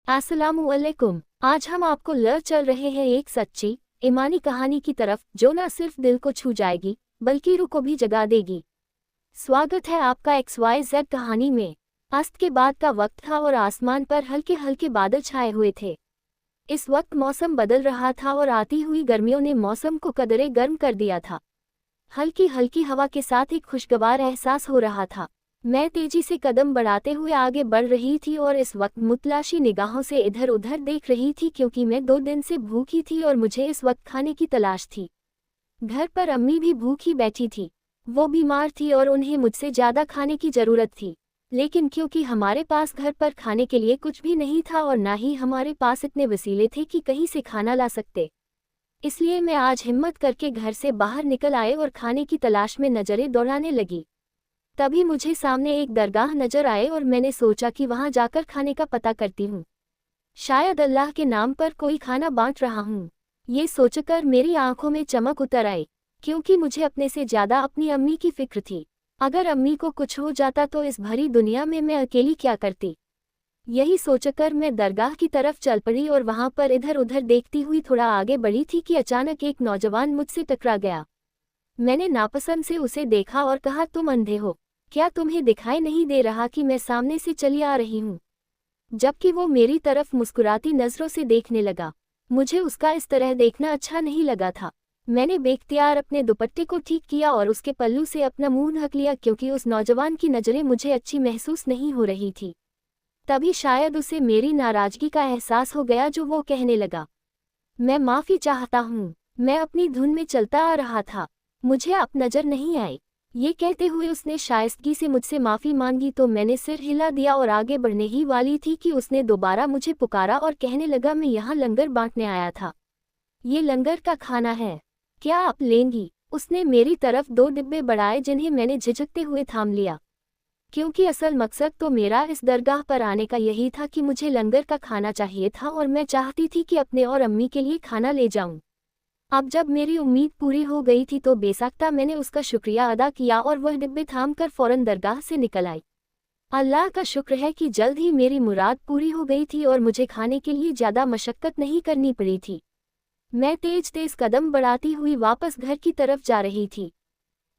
अस्सलामुअलैकुम। आज हम आपको ले चल रहे हैं एक सच्ची ईमानी कहानी की तरफ जो न सिर्फ दिल को छू जाएगी बल्कि रूह को भी जगा देगी। स्वागत है आपका XYZ कहानी में। अस्त के बाद का वक्त था और आसमान पर हल्के हल्के बादल छाए हुए थे। इस वक्त मौसम बदल रहा था और आती हुई गर्मियों ने मौसम को कदरे गर्म कर दिया था। हल्की हल्की हवा के साथ एक खुशगवार एहसास हो रहा था। मैं तेजी से कदम बढ़ाते हुए आगे बढ़ रही थी और इस वक्त मुतलाशी निगाहों से इधर उधर देख रही थी क्योंकि मैं 2 दिन से भूखी थी और मुझे इस वक्त खाने की तलाश थी। घर पर अम्मी भी भूखी बैठी थी। वो बीमार थी और उन्हें मुझसे ज़्यादा खाने की ज़रूरत थी, लेकिन क्योंकि हमारे पास घर पर खाने के लिए कुछ भी नहीं था और ना ही हमारे पास इतने वसीले थे कि कहीं से खाना ला सकते, इसलिए मैं आज हिम्मत करके घर से बाहर निकल आए और खाने की तलाश में नज़रें दौड़ाने लगी। तभी मुझे सामने एक दरगाह नजर आए और मैंने सोचा कि वहां जाकर खाने का पता करती हूँ। शायद अल्लाह के नाम पर कोई खाना बांट रहा हूँ। ये सोचकर मेरी आंखों में चमक उतर आई, क्योंकि मुझे अपने से ज़्यादा अपनी अम्मी की फिक्र थी। अगर अम्मी को कुछ हो जाता तो इस भरी दुनिया में मैं अकेली क्या करती। यही सोचकर मैं दरगाह की तरफ चल पड़ी और वहां पर इधर उधर देखती हुई थोड़ा आगे बढ़ी थी कि अचानक एक नौजवान मुझसे टकरा गया। मैंने नापसंद से उसे देखा और कहा, तुम अंधे हो क्या? तुम्हें दिखाई नहीं दे रहा कि मैं सामने से चली आ रही हूँ? जबकि वो मेरी तरफ मुस्कुराती नज़रों से देखने लगा। मुझे उसका इस तरह देखना अच्छा नहीं लगा था। मैंने बेख्तियार अपने दुपट्टे को ठीक किया और उसके पल्लू से अपना मुंह ढक लिया क्योंकि उस नौजवान की नज़रें मुझे अच्छी महसूस नहीं हो रही थी। तभी शायद उसे मेरी नाराज़गी का एहसास हो गया जो वो कहने लगा, मैं माफ़ी चाहता हूँ। मैं अपनी धुन में चलता आ रहा था, मुझे आप नज़र नहीं आए। ये कहते हुए उसने शाइस्तगी से मुझसे माफ़ी मांगी तो मैंने सिर हिला दिया और आगे बढ़ने ही वाली थी कि उसने दोबारा मुझे पुकारा और कहने लगा, मैं यहाँ लंगर बांटने आया था। ये लंगर का खाना है, क्या आप लेंगी? उसने मेरी तरफ 2 डिब्बे बढ़ाए जिन्हें मैंने झिझकते हुए थाम लिया, क्योंकि असल मकसद तो मेरा इस दरगाह पर आने का यही था कि मुझे लंगर का खाना चाहिए था और मैं चाहती थी कि अपने और अम्मी के लिए खाना ले जाऊं। अब जब मेरी उम्मीद पूरी हो गई थी तो बेसाख्ता मैंने उसका शुक्रिया अदा किया और वह डिब्बे थामकर फौरन दरगाह से निकल आई। अल्लाह का शुक्र है कि जल्द ही मेरी मुराद पूरी हो गई थी और मुझे खाने के लिए ज़्यादा मशक्क़त नहीं करनी पड़ी थी। मैं तेज तेज कदम बढ़ाती हुई वापस घर की तरफ जा रही थी,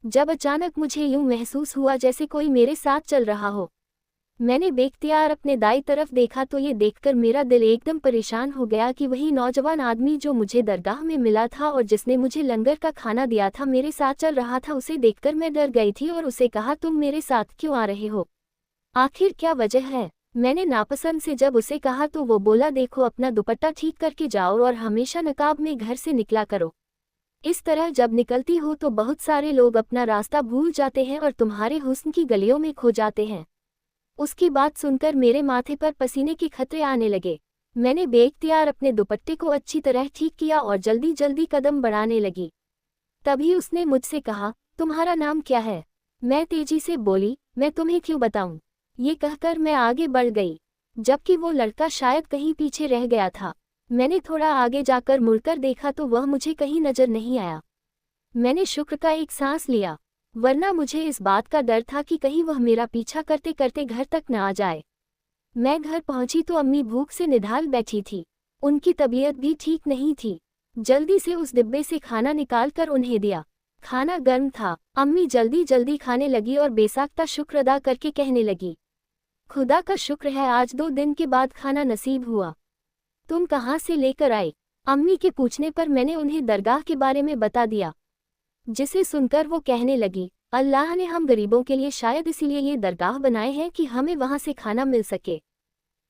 जब अचानक मुझे यूं महसूस हुआ जैसे कोई मेरे साथ चल रहा हो। मैंने बेख्तियार अपने दाईं तरफ देखा तो ये देखकर मेरा दिल एकदम परेशान हो गया कि वही नौजवान आदमी जो मुझे दरगाह में मिला था और जिसने मुझे लंगर का खाना दिया था मेरे साथ चल रहा था। उसे देखकर मैं डर गई थी और उसे कहा, तुम मेरे साथ क्यों आ रहे हो? आखिर क्या वजह है? मैंने नापसंद से जब उसे कहा तो वो बोला, देखो अपना दुपट्टा ठीक करके जाओ और हमेशा नकाब में घर से निकला करो। इस तरह जब निकलती हो तो बहुत सारे लोग अपना रास्ता भूल जाते हैं और तुम्हारे हुस्न की गलियों में खो जाते हैं। उसकी बात सुनकर मेरे माथे पर पसीने के खतरे आने लगे। मैंने बेख्तियार अपने दुपट्टे को अच्छी तरह ठीक किया और जल्दी जल्दी कदम बढ़ाने लगी। तभी उसने मुझसे कहा, तुम्हारा नाम क्या है? मैं तेजी से बोली, मैं तुम्हें क्यों बताऊं? ये कहकर मैं आगे बढ़ गई, जबकि वो लड़का शायद कहीं पीछे रह गया था। मैंने थोड़ा आगे जाकर मुड़कर देखा तो वह मुझे कहीं नजर नहीं आया। मैंने शुक्र का एक सांस लिया, वरना मुझे इस बात का डर था कि कहीं वह मेरा पीछा करते करते घर तक न आ जाए। मैं घर पहुंची तो अम्मी भूख से निढाल बैठी थी। उनकी तबीयत भी ठीक नहीं थी। जल्दी से उस डिब्बे से खाना निकालकर उन्हें दिया। खाना गर्म था। अम्मी जल्दी जल्दी खाने लगी और बेसाख्ता शुक्र अदा करके कहने लगी, खुदा का शुक्र है आज 2 दिन के बाद खाना नसीब हुआ। तुम कहाँ से लेकर आए? अम्मी के पूछने पर मैंने उन्हें दरगाह के बारे में बता दिया, जिसे सुनकर वो कहने लगी, अल्लाह ने हम गरीबों के लिए शायद इसीलिए ये दरगाह बनाए हैं कि हमें वहाँ से खाना मिल सके।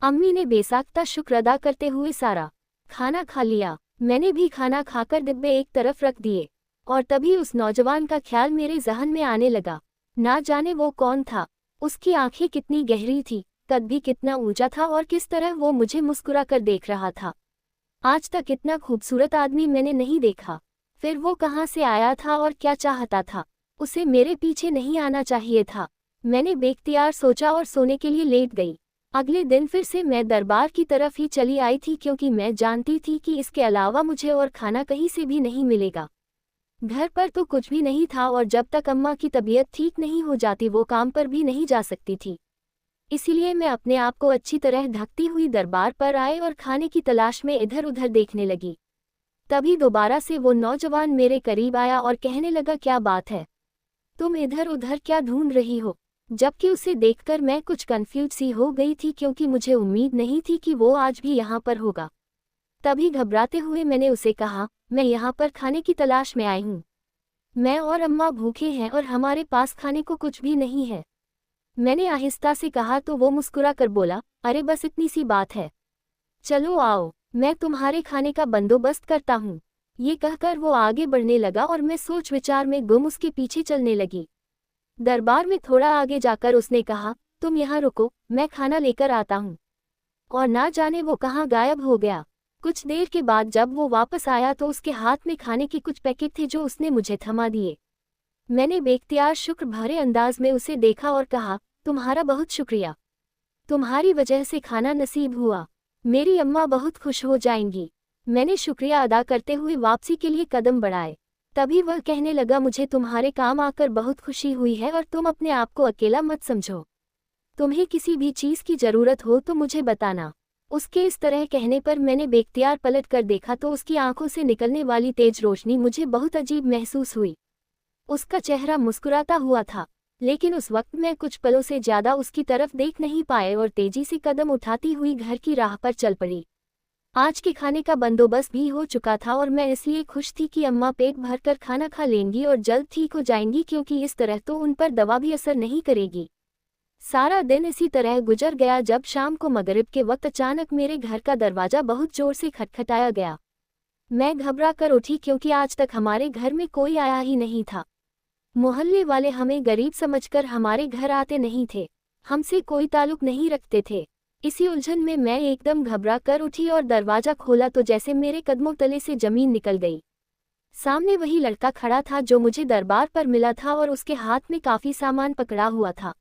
अम्मी ने बेसाख्ता शुक्र अदा करते हुए सारा खाना खा लिया। मैंने भी खाना खाकर डिब्बे एक तरफ रख दिए और तभी उस नौजवान का ख्याल मेरे जहन में आने लगा। ना जाने वो कौन था, उसकी आंखें कितनी गहरी थी, कद भी कितना ऊंचा था और किस तरह वो मुझे मुस्कुरा कर देख रहा था। आज तक इतना खूबसूरत आदमी मैंने नहीं देखा। फिर वो कहाँ से आया था और क्या चाहता था? उसे मेरे पीछे नहीं आना चाहिए था। मैंने बेख्तियार सोचा और सोने के लिए लेट गई। अगले दिन फिर से मैं दरबार की तरफ ही चली आई थी क्योंकि मैं जानती थी कि इसके अलावा मुझे और खाना कहीं से भी नहीं मिलेगा। घर पर तो कुछ भी नहीं था और जब तक अम्मा की तबीयत ठीक नहीं हो जाती वो काम पर भी नहीं जा सकती थी। इसीलिए मैं अपने आप को अच्छी तरह ढकती हुई दरबार पर आई और खाने की तलाश में इधर उधर देखने लगी। तभी दोबारा से वो नौजवान मेरे करीब आया और कहने लगा, क्या बात है, तुम इधर उधर क्या ढूंढ रही हो? जबकि उसे देखकर मैं कुछ कंफ्यूज सी हो गई थी, क्योंकि मुझे उम्मीद नहीं थी कि वो आज भी यहाँ पर होगा। तभी घबराते हुए मैंने उसे कहा, मैं यहाँ पर खाने की तलाश में आई हूँ। मैं और अम्मा भूखे हैं और हमारे पास खाने को कुछ भी नहीं है। मैंने आहिस्ता से कहा तो वो मुस्कुरा कर बोला, अरे बस इतनी सी बात है, चलो आओ, मैं तुम्हारे खाने का बंदोबस्त करता हूँ। ये कहकर वो आगे बढ़ने लगा और मैं सोच विचार में गुम उसके पीछे चलने लगी। दरबार में थोड़ा आगे जाकर उसने कहा, तुम यहाँ रुको, मैं खाना लेकर आता हूँ। और ना जाने वो कहाँ गायब हो गया। कुछ देर के बाद जब वो वापस आया तो उसके हाथ में खाने के कुछ पैकेट थे जो उसने मुझे थमा दिए। मैंने बेख्तियार शुक्र भरे अंदाज में उसे देखा और कहा, तुम्हारा बहुत शुक्रिया, तुम्हारी वजह से खाना नसीब हुआ, मेरी अम्मा बहुत खुश हो जाएंगी। मैंने शुक्रिया अदा करते हुए वापसी के लिए कदम बढ़ाए। तभी वह कहने लगा, मुझे तुम्हारे काम आकर बहुत खुशी हुई है और तुम अपने आप को अकेला मत समझो। तुम्हें किसी भी चीज़ की ज़रूरत हो तो मुझे बताना। उसके इस तरह कहने पर मैंने बेख्तियार पलट कर देखा तो उसकी आंखों से निकलने वाली तेज रोशनी मुझे बहुत अजीब महसूस हुई। उसका चेहरा मुस्कुराता हुआ था, लेकिन उस वक्त मैं कुछ पलों से ज़्यादा उसकी तरफ देख नहीं पाए और तेजी से कदम उठाती हुई घर की राह पर चल पड़ी। आज के खाने का बंदोबस्त भी हो चुका था और मैं इसलिए खुश थी कि अम्मा पेट भरकर खाना खा लेंगी और जल्द ठीक हो जाएंगी, क्योंकि इस तरह तो उन पर दवा भी असर नहीं करेगी। सारा दिन इसी तरह गुजर गया जब शाम को मगरिब के वक्त अचानक मेरे घर का दरवाज़ा बहुत जोर से खटखटाया गया। मैं घबरा कर उठी, क्योंकि आज तक हमारे घर में कोई आया ही नहीं था। मोहल्ले वाले हमें गरीब समझकर हमारे घर आते नहीं थे, हमसे कोई ताल्लुक नहीं रखते थे। इसी उलझन में मैं एकदम घबरा कर उठी और दरवाज़ा खोला तो जैसे मेरे कदमों तले से ज़मीन निकल गई। सामने वही लड़का खड़ा था जो मुझे दरबार पर मिला था और उसके हाथ में काफ़ी सामान पकड़ा हुआ था।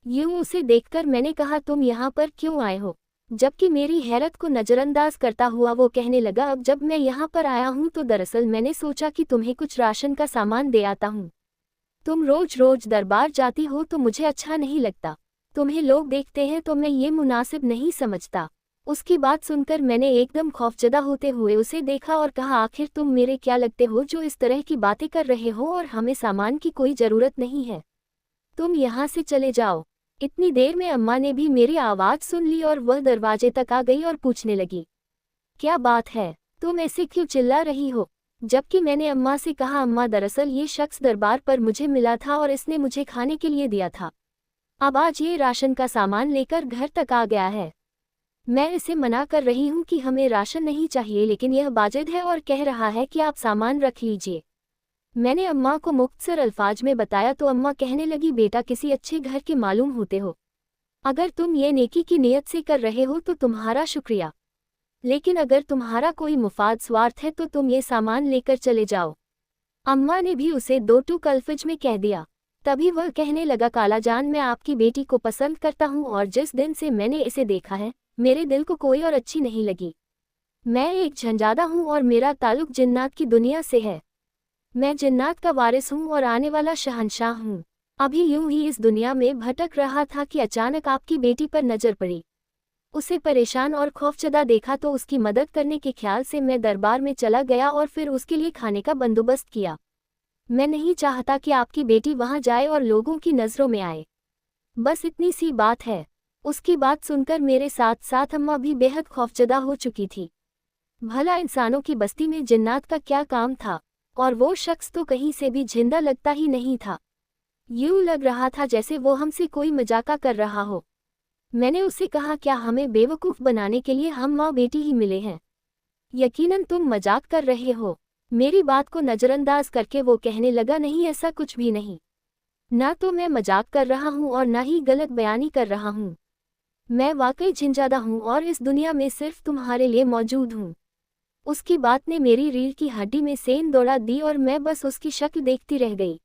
यूं उसे देखकर मैंने कहा, तुम यहाँ पर क्यों आए हो? जबकि मेरी हैरत को नज़रअंदाज करता हुआ वो कहने लगा, अब जब मैं यहाँ पर आया हूँ तो दरअसल मैंने सोचा कि तुम्हें कुछ राशन का सामान दे आता हूँ। तुम रोज रोज दरबार जाती हो तो मुझे अच्छा नहीं लगता, तुम्हें लोग देखते हैं तो मैं ये मुनासिब नहीं समझता। उसकी बात सुनकर मैंने एकदम खौफजदा होते हुए उसे देखा और कहा, आखिर तुम मेरे क्या लगते हो जो इस तरह की बातें कर रहे हो, और हमें सामान की कोई ज़रूरत नहीं है, तुम यहाँ से चले जाओ। इतनी देर में अम्मा ने भी मेरी आवाज़ सुन ली और वह दरवाजे तक आ गई और पूछने लगी, क्या बात है, तुम ऐसे क्यों चिल्ला रही हो? जबकि मैंने अम्मा से कहा, अम्मा दरअसल ये शख्स दरबार पर मुझे मिला था और इसने मुझे खाने के लिए दिया था। अब आज ये राशन का सामान लेकर घर तक आ गया है। मैं इसे मना कर रही हूँ कि हमें राशन नहीं चाहिए, लेकिन यह बाजिद है और कह रहा है कि आप सामान रख लीजिए। मैंने अम्मा को मुख्तसर अल्फाज में बताया तो अम्मा कहने लगी, बेटा किसी अच्छे घर के मालूम होते हो, अगर तुम ये नेकी की नीयत से कर रहे हो तो तुम्हारा शुक्रिया, लेकिन अगर तुम्हारा कोई मुफाद स्वार्थ है तो तुम ये सामान लेकर चले जाओ। अम्मा ने भी उसे दो टूक अल्फज में कह दिया। तभी वह कहने लगा, काला जान, मैं आपकी बेटी को पसंद करता हूँ और जिस दिन से मैंने इसे देखा है मेरे दिल को कोई और अच्छी नहीं लगी। मैं एक झंझादा हूँ और मेरा ताल्लुक जिन्नात की दुनिया से है। मैं जिन्नात का वारिस हूँ और आने वाला शहंशाह हूँ। अभी यूं ही इस दुनिया में भटक रहा था कि अचानक आपकी बेटी पर नज़र पड़ी। उसे परेशान और खौफजदा देखा तो उसकी मदद करने के ख्याल से मैं दरबार में चला गया और फिर उसके लिए खाने का बंदोबस्त किया। मैं नहीं चाहता कि आपकी बेटी वहां जाए और लोगों की नज़रों में आए, बस इतनी सी बात है। उसकी बात सुनकर मेरे साथ साथ अम्मा भी बेहद खौफजदा हो चुकी थी। भला इंसानों की बस्ती में जिन्नात का क्या काम था, और वो शख्स तो कहीं से भी जिंदा लगता ही नहीं था। यूं लग रहा था जैसे वो हमसे कोई मजाका कर रहा हो। मैंने उससे कहा, क्या हमें बेवकूफ़ बनाने के लिए हम माँ बेटी ही मिले हैं? यकीनन तुम मजाक कर रहे हो। मेरी बात को नज़रअंदाज करके वो कहने लगा, नहीं ऐसा कुछ भी नहीं, ना तो मैं मजाक कर रहा हूँ और ना ही गलत बयानी कर रहा हूँ। मैं वाकई झिंझादा हूँ और इस दुनिया में सिर्फ तुम्हारे लिए मौजूद हूँ। उसकी बात ने मेरी रीढ़ की हड्डी में सेंध दौड़ा दी और मैं बस उसकी शक्ल देखती रह गई।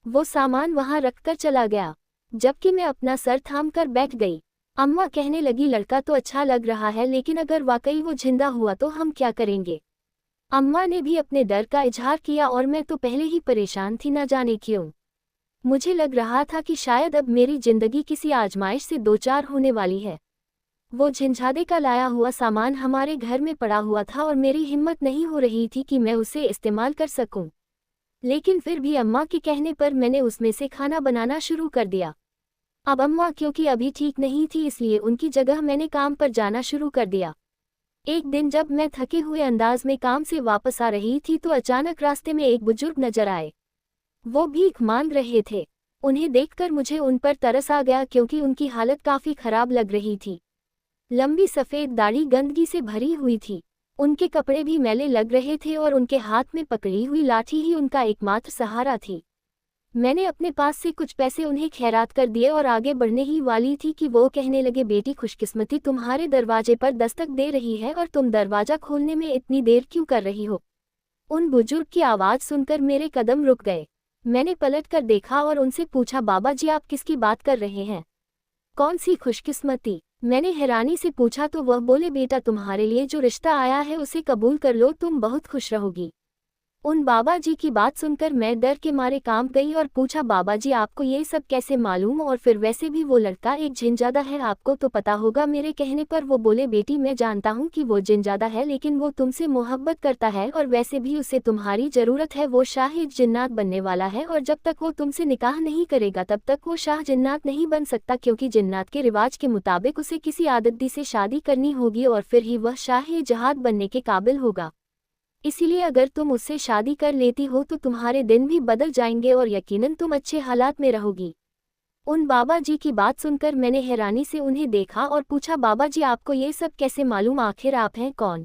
वो सामान वहाँ रखकर चला गया, जबकि मैं अपना सर थाम कर बैठ गई। अम्मा कहने लगी, लड़का तो अच्छा लग रहा है, लेकिन अगर वाकई वो जिंदा हुआ तो हम क्या करेंगे? अम्मा ने भी अपने डर का इजहार किया और मैं तो पहले ही परेशान थी, ना जाने क्यों। मुझे लग रहा था कि शायद अब मेरी जिंदगी किसी आजमाइश से दो चार होने वाली है। वो झंझादे का लाया हुआ सामान हमारे घर में पड़ा हुआ था और मेरी हिम्मत नहीं हो रही थी कि मैं उसे इस्तेमाल कर सकूं। लेकिन फिर भी अम्मा के कहने पर मैंने उसमें से खाना बनाना शुरू कर दिया। अब अम्मा क्योंकि अभी ठीक नहीं थी, इसलिए उनकी जगह मैंने काम पर जाना शुरू कर दिया। एक दिन जब मैं थके हुए अंदाज में काम से वापस आ रही थी तो अचानक रास्ते में एक बुजुर्ग नजर आए। वो भीख मांग रहे थे। उन्हें देखकर मुझे उन पर तरस आ गया क्योंकि उनकी हालत काफी खराब लग रही थी। लंबी सफ़ेद दाढ़ी गंदगी से भरी हुई थी। उनके कपड़े भी मैले लग रहे थे और उनके हाथ में पकड़ी हुई लाठी ही उनका एकमात्र सहारा थी। मैंने अपने पास से कुछ पैसे उन्हें खैरात कर दिए और आगे बढ़ने ही वाली थी कि वो कहने लगे, बेटी खुशकिस्मती तुम्हारे दरवाजे पर दस्तक दे रही है और तुम दरवाजा खोलने में इतनी देर क्यों कर रही हो। उन बुजुर्ग की आवाज़ सुनकर मेरे कदम रुक गए। मैंने पलट कर देखा और उनसे पूछा, बाबा जी आप किसकी बात कर रहे हैं? कौन सी खुशकिस्मती? मैंने हैरानी से पूछा तो वह बोले, बेटा तुम्हारे लिए जो रिश्ता आया है उसे कबूल कर लो, तुम बहुत खुश रहोगी। उन बाबा जी की बात सुनकर मैं डर के मारे कांप गई और पूछा, बाबा जी आपको ये सब कैसे मालूम? और फिर वैसे भी वो लड़का एक जिनजादा है, आपको तो पता होगा। मेरे कहने पर वो बोले, बेटी मैं जानता हूँ कि वो जिनजादा है, लेकिन वो तुमसे मोहब्बत करता है और वैसे भी उसे तुम्हारी ज़रूरत है। वो शाह जिन्नात बनने वाला है और जब तक वो तुमसे निकाह नहीं करेगा तब तक वो शाह जिन्नात नहीं बन सकता, क्योंकि जिन्नात के रिवाज के मुताबिक उसे किसी आदती से शादी करनी होगी और फिर ही वह शाह जहाद बनने के काबिल होगा। इसीलिए अगर तुम उससे शादी कर लेती हो तो तुम्हारे दिन भी बदल जाएंगे और यकीनन तुम अच्छे हालात में रहोगी। उन बाबा जी की बात सुनकर मैंने हैरानी से उन्हें देखा और पूछा, बाबा जी आपको ये सब कैसे मालूम? आखिर आप हैं कौन?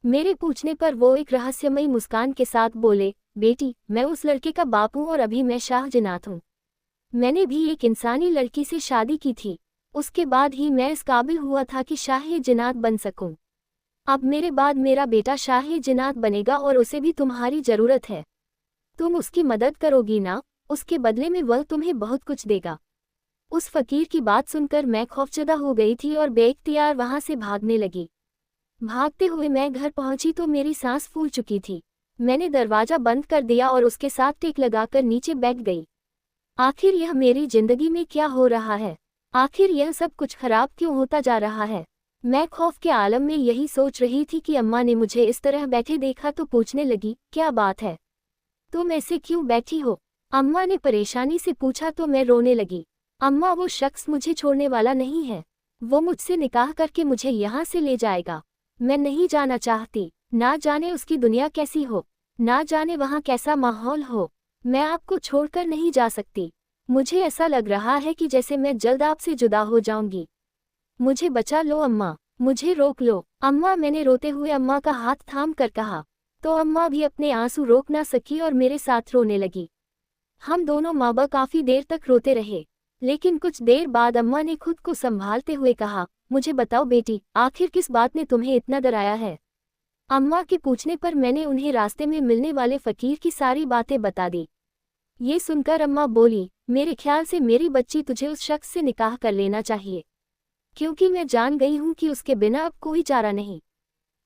मेरे पूछने पर वो एक रहस्यमयी मुस्कान के साथ बोले, बेटी मैं उस लड़के का बाप हूँ और अभी मैं शाह जिन्नात हूँ। मैंने भी एक इंसानी लड़की से शादी की थी। उसके बाद ही मैं इस काबिल हुआ था कि शाह जिन्नात बन सकूं। अब मेरे बाद मेरा बेटा शाह जिन्नात बनेगा और उसे भी तुम्हारी ज़रूरत है। तुम उसकी मदद करोगी ना? उसके बदले में वह तुम्हें बहुत कुछ देगा। उस फकीर की बात सुनकर मैं खौफजदा हो गई थी और बेइख्तियार वहां से भागने लगी। भागते हुए मैं घर पहुंची तो मेरी सांस फूल चुकी थी। मैंने दरवाज़ा बंद कर दिया और उसके साथ टेक लगाकर नीचे बैठ गई। आखिर यह मेरी जिंदगी में क्या हो रहा है? आखिर यह सब कुछ खराब क्यों होता जा रहा है? मैं खौफ के आलम में यही सोच रही थी कि अम्मा ने मुझे इस तरह बैठे देखा तो पूछने लगी, क्या बात है? तुम ऐसे क्यों बैठी हो? अम्मा ने परेशानी से पूछा तो मैं रोने लगी। अम्मा वो शख्स मुझे छोड़ने वाला नहीं है। वो मुझसे निकाह करके मुझे यहाँ से ले जाएगा। मैं नहीं जाना चाहती। ना जाने उसकी दुनिया कैसी हो, ना जाने वहाँ कैसा माहौल हो। मैं आपको छोड़कर नहीं जा सकती। मुझे ऐसा लग रहा है कि जैसे मैं जल्द आपसे जुदा हो जाऊंगी। मुझे बचा लो अम्मा, मुझे रोक लो। अम्मा, मैंने रोते हुए अम्मा का हाथ थाम कर कहा। तो अम्मा भी अपने आंसू रोक ना सकी और मेरे साथ रोने लगी। हम दोनों माँ बाप काफ़ी देर तक रोते रहे, लेकिन कुछ देर बाद अम्मा ने खुद को संभालते हुए कहा, मुझे बताओ बेटी, आखिर किस बात ने तुम्हें इतना डराया है? अम्मा के पूछने पर मैंने उन्हें रास्ते में मिलने वाले फ़कीर की सारी बातें बता दी। ये सुनकर अम्मा बोली, मेरे ख्याल से मेरी बच्ची तुझे उस शख्स से निकाह कर लेना चाहिए, क्योंकि मैं जान गई हूँ कि उसके बिना अब कोई चारा नहीं।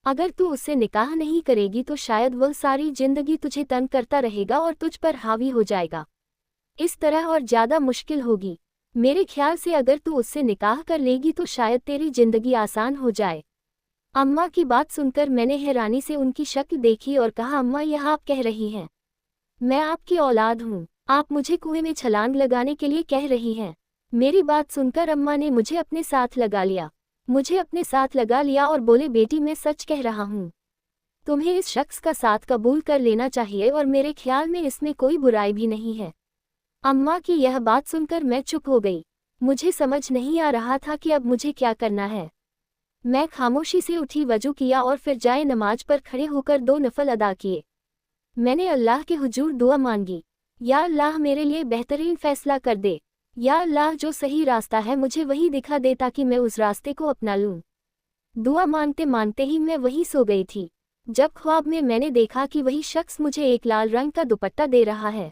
अगर तू उससे निकाह नहीं करेगी तो शायद वह सारी जिंदगी तुझे तंग करता रहेगा और तुझ पर हावी हो जाएगा। इस तरह और ज़्यादा मुश्किल होगी। मेरे ख्याल से अगर तू उससे निकाह कर लेगी तो शायद तेरी जिंदगी आसान हो जाए। अम्मा की बात सुनकर मैंने हैरानी से उनकी शक्ल देखी और कहा, अम्मा यह आप कह रही हैं? मैं आपकी औलाद हूँ, आप मुझे कुएं में छलांग लगाने के लिए कह रही हैं? मेरी बात सुनकर अम्मा ने मुझे अपने साथ लगा लिया और बोले, बेटी मैं सच कह रहा हूँ। तुम्हें इस शख्स का साथ कबूल कर लेना चाहिए और मेरे ख्याल में इसमें कोई बुराई भी नहीं है। अम्मा की यह बात सुनकर मैं चुप हो गई। मुझे समझ नहीं आ रहा था कि अब मुझे क्या करना है। मैं खामोशी से उठी, वजू किया और फिर जाए नमाज पर खड़े होकर 2 नफल अदा किए। मैंने अल्लाह के हुजूर दुआ मांगी, या अल्लाह मेरे लिए बेहतरीन फैसला कर दे। या अल्लाह जो सही रास्ता है मुझे वही दिखा दे ताकि मैं उस रास्ते को अपना लूँ। दुआ मांगते मांगते ही मैं वहीं सो गई थी, जब ख्वाब में मैंने देखा कि वही शख्स मुझे एक लाल रंग का दुपट्टा दे रहा है।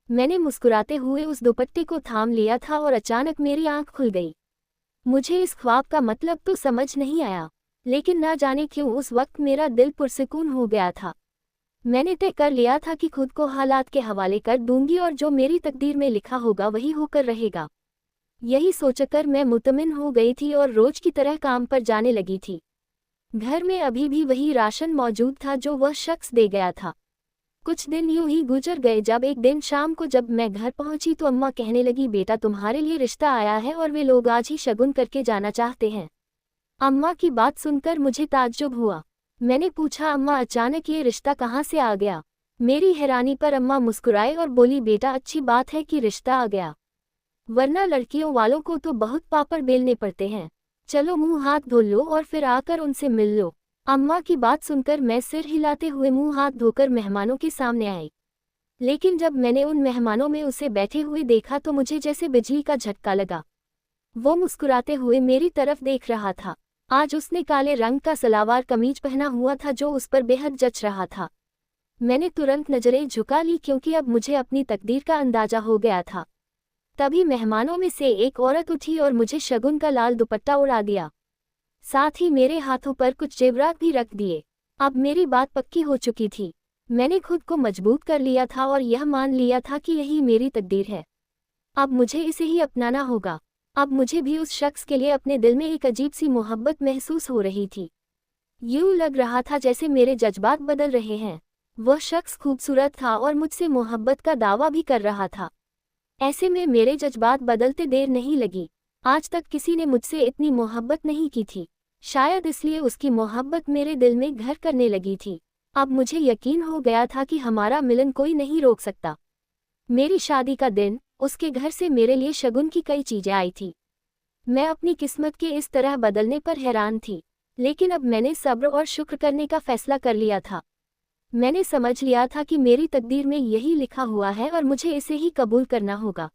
मैंने मुस्कुराते हुए उस दुपट्टे को थाम लिया था और अचानक मेरी आंख खुल गई। मुझे इस ख्वाब का मतलब तो समझ नहीं आया, लेकिन ना जाने क्यों उस वक्त मेरा दिल पुरसुकून हो गया था। मैंने तय कर लिया था कि खुद को हालात के हवाले कर दूंगी और जो मेरी तकदीर में लिखा होगा वही होकर रहेगा। यही सोचकर मैं मुतमिन हो गई थी और रोज की तरह काम पर जाने लगी थी। घर में अभी भी वही राशन मौजूद था जो वह शख्स दे गया था। कुछ दिन यूं ही गुजर गए। जब एक दिन शाम को जब मैं घर पहुंची तो अम्मा कहने लगी, बेटा तुम्हारे लिए रिश्ता आया है और वे लोग आज ही शगुन करके जाना चाहते हैं। अम्मा की बात सुनकर मुझे ताज्जुब हुआ। मैंने पूछा, अम्मा अचानक ये रिश्ता कहाँ से आ गया? मेरी हैरानी पर अम्मा मुस्कुराए और बोली, बेटा अच्छी बात है कि रिश्ता आ गया, वरना लड़कियों वालों को तो बहुत पापड़ बेलने पड़ते हैं। चलो मुंह हाथ धो लो और फिर आकर उनसे मिल लो। अम्मा की बात सुनकर मैं सिर हिलाते हुए मुंह हाथ धोकर मेहमानों के सामने आई। लेकिन जब मैंने उन मेहमानों में उसे बैठे हुए देखा तो मुझे जैसे बिजली का झटका लगा। वो मुस्कुराते हुए मेरी तरफ देख रहा था। आज उसने काले रंग का सलावार कमीज पहना हुआ था जो उस पर बेहद जच रहा था। मैंने तुरंत नजरें झुका ली क्योंकि अब मुझे अपनी तकदीर का अंदाजा हो गया था। तभी मेहमानों में से एक औरत उठी और मुझे शगुन का लाल दुपट्टा उड़ा दिया। साथ ही मेरे हाथों पर कुछ जेवरात भी रख दिए। अब मेरी बात पक्की हो चुकी थी। मैंने खुद को मजबूत कर लिया था और यह मान लिया था कि यही मेरी तकदीर है। अब मुझे इसे ही अपनाना होगा। अब मुझे भी उस शख्स के लिए अपने दिल में एक अजीब सी मोहब्बत महसूस हो रही थी। यूं लग रहा था जैसे मेरे जज्बात बदल रहे हैं। वह शख्स खूबसूरत था और मुझसे मोहब्बत का दावा भी कर रहा था। ऐसे में मेरे जज्बात बदलते देर नहीं लगी। आज तक किसी ने मुझसे इतनी मोहब्बत नहीं की थी। शायद इसलिए उसकी मोहब्बत मेरे दिल में घर करने लगी थी। अब मुझे यकीन हो गया था कि हमारा मिलन कोई नहीं रोक सकता। मेरी शादी का दिन, उसके घर से मेरे लिए शगुन की कई चीजें आई थी। मैं अपनी किस्मत के इस तरह बदलने पर हैरान थी। लेकिन अब मैंने सब्र और शुक्र करने का फैसला कर लिया था। मैंने समझ लिया था कि मेरी तकदीर में यही लिखा हुआ है और मुझे इसे ही कबूल करना होगा।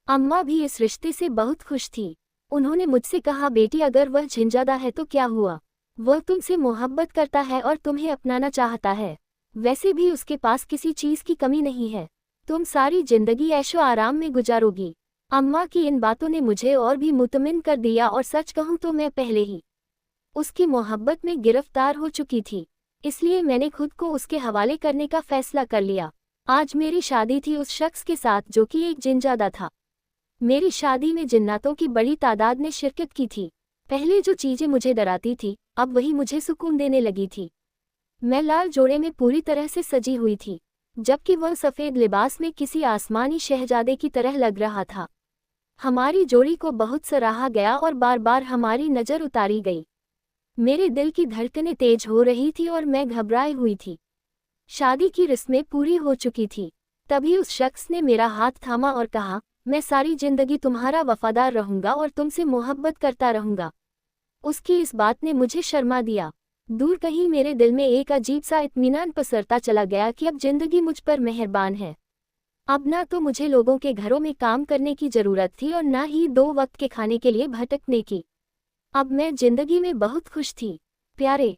अम्मा भी इस रिश्ते से बहुत खुश थी। उन्होंने मुझसे कहा, बेटी अगर वह झिंझादा है तो क्या हुआ? वह तुमसे मोहब्बत करता है और तुम्हें अपनाना चाहता है। वैसे भी उसके पास किसी चीज की कमी नहीं है। तुम सारी जिंदगी ऐशो आराम में गुजारोगी। अम्मा की इन बातों ने मुझे और भी मुतमिन कर दिया और सच कहूँ तो मैं पहले ही उसकी मोहब्बत में गिरफ्तार हो चुकी थी। इसलिए मैंने खुद को उसके हवाले करने का फैसला कर लिया। आज मेरी शादी थी उस शख्स के साथ जो कि एक जिनजादा था। मेरी शादी में जिन्नातों की बड़ी तादाद ने शिरकत की थी। पहले जो चीजें मुझे डराती थी अब वही मुझे सुकून देने लगी थी। मैं लाल जोड़े में पूरी तरह से सजी हुई थी, जबकि वह सफ़ेद लिबास में किसी आसमानी शहजादे की तरह लग रहा था। हमारी जोड़ी को बहुत सराहा गया और बार बार हमारी नज़र उतारी गई। मेरे दिल की धड़कनें तेज हो रही थी और मैं घबराई हुई थी। शादी की रस्में पूरी हो चुकी थी। तभी उस शख्स ने मेरा हाथ थामा और कहा, मैं सारी जिंदगी तुम्हारा वफादार रहूंगा और तुमसे मोहब्बत करता रहूंगा। उसकी इस बात ने मुझे शर्मा दिया। दूर कहीं मेरे दिल में एक अजीब सा इत्मीनान पसरता चला गया कि अब जिंदगी मुझ पर मेहरबान है। अब ना तो मुझे लोगों के घरों में काम करने की जरूरत थी और ना ही 2 वक्त के खाने के लिए भटकने की। अब मैं जिंदगी में बहुत खुश थी। प्यारे